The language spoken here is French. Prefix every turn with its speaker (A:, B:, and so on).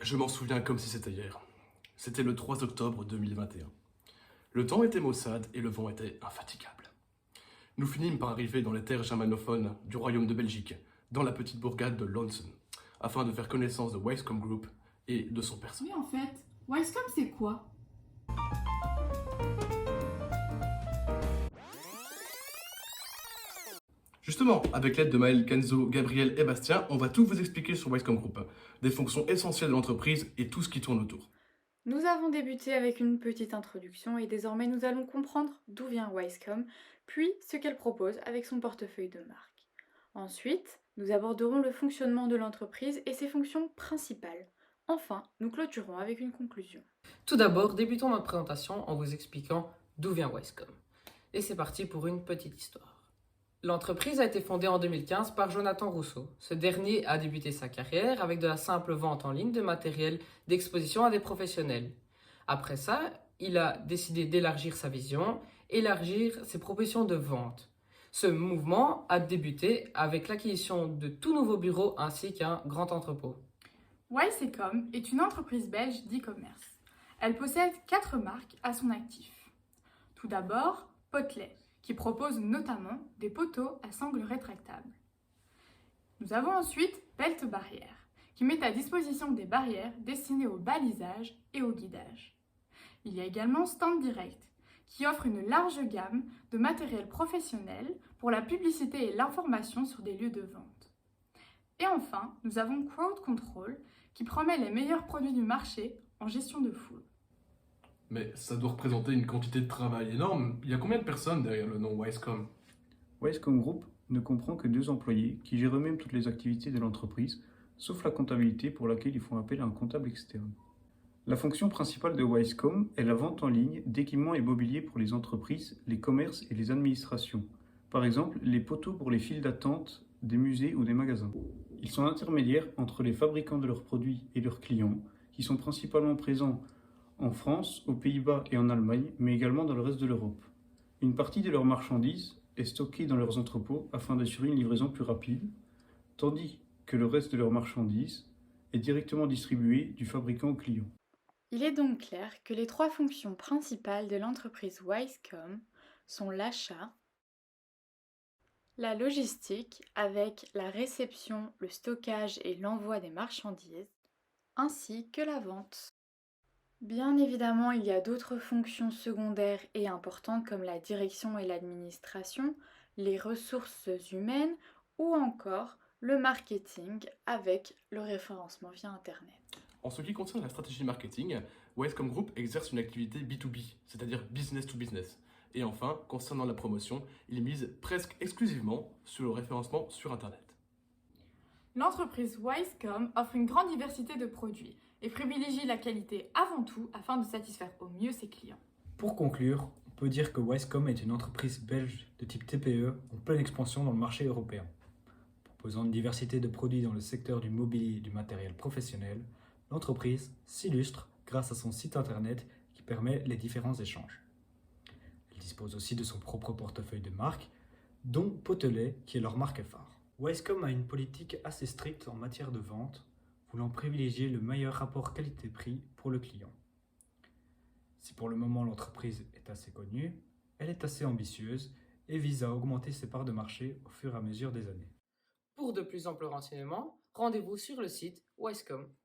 A: Je m'en souviens comme si c'était hier. C'était le 3 octobre 2021. Le temps était maussade et le vent était infatigable. Nous finîmes par arriver dans les terres germanophones du royaume de Belgique, dans la petite bourgade de Lonsen, afin de faire connaissance de Wisecom Group et de son personnel.
B: Oui, en fait, Wisecom, c'est quoi?
A: Justement, avec l'aide de Maël, Kenzo, Gabriel et Bastien, on va tout vous expliquer sur Wisecom Group, des fonctions essentielles de l'entreprise et tout ce qui tourne autour.
C: Nous avons débuté avec une petite introduction et désormais nous allons comprendre d'où vient Wisecom, puis ce qu'elle propose avec son portefeuille de marque. Ensuite, nous aborderons le fonctionnement de l'entreprise et ses fonctions principales. Enfin, nous clôturons avec une conclusion.
D: Tout d'abord, débutons notre présentation en vous expliquant d'où vient Wisecom. Et c'est parti pour une petite histoire. L'entreprise a été fondée en 2015 par Jonathan Rousseau. Ce dernier a débuté sa carrière avec de la simple vente en ligne de matériel d'exposition à des professionnels. Après ça, il a décidé d'élargir sa vision, élargir ses propositions de vente. Ce mouvement a débuté avec l'acquisition de tout nouveaux bureaux ainsi qu'un grand entrepôt.
B: Wisecom est une entreprise belge d'e-commerce. Elle possède 4 marques à son actif. Tout d'abord, Potelet, qui propose notamment des poteaux à sangle rétractable. Nous avons ensuite Belt Barrière, qui met à disposition des barrières destinées au balisage et au guidage. Il y a également Stand Direct, qui offre une large gamme de matériel professionnel pour la publicité et l'information sur des lieux de vente. Et enfin, nous avons Crowd Control, qui promet les meilleurs produits du marché en gestion de foule.
A: Mais ça doit représenter une quantité de travail énorme. Il y a combien de personnes derrière le nom Wisecom?
E: Wisecom Group ne comprend que 2 employés qui gèrent eux-mêmes toutes les activités de l'entreprise, sauf la comptabilité pour laquelle ils font appel à un comptable externe. La fonction principale de Wisecom est la vente en ligne d'équipements et mobilier pour les entreprises, les commerces et les administrations. Par exemple, les poteaux pour les files d'attente des musées ou des magasins. Ils sont intermédiaires entre les fabricants de leurs produits et leurs clients, qui sont principalement présents en France, aux Pays-Bas et en Allemagne, mais également dans le reste de l'Europe. Une partie de leurs marchandises est stockée dans leurs entrepôts afin d'assurer une livraison plus rapide, tandis que le reste de leurs marchandises est directement distribué du fabricant au client.
C: Il est donc clair que les 3 fonctions principales de l'entreprise Wisecom sont l'achat, la logistique avec la réception, le stockage et l'envoi des marchandises, ainsi que la vente. Bien évidemment, il y a d'autres fonctions secondaires et importantes comme la direction et l'administration, les ressources humaines ou encore le marketing avec le référencement via Internet.
A: En ce qui concerne la stratégie marketing, Wisecom Group exerce une activité B2B, c'est-à-dire business to business. Et enfin, concernant la promotion, il mise presque exclusivement sur le référencement sur Internet.
B: L'entreprise Wisecom offre une grande diversité de produits et privilégie la qualité avant tout afin de satisfaire au mieux ses clients.
F: Pour conclure, on peut dire que Wisecom est une entreprise belge de type TPE en pleine expansion dans le marché européen. Proposant une diversité de produits dans le secteur du mobilier et du matériel professionnel, l'entreprise s'illustre grâce à son site internet qui permet les différents échanges. Elle dispose aussi de son propre portefeuille de marques, dont Potelet qui est leur marque phare. Wisecom a une politique assez stricte en matière de vente, voulant privilégier le meilleur rapport qualité-prix pour le client. Si pour le moment l'entreprise est assez connue, elle est assez ambitieuse et vise à augmenter ses parts de marché au fur et à mesure des années.
D: Pour de plus amples renseignements, rendez-vous sur le site wisecom.be.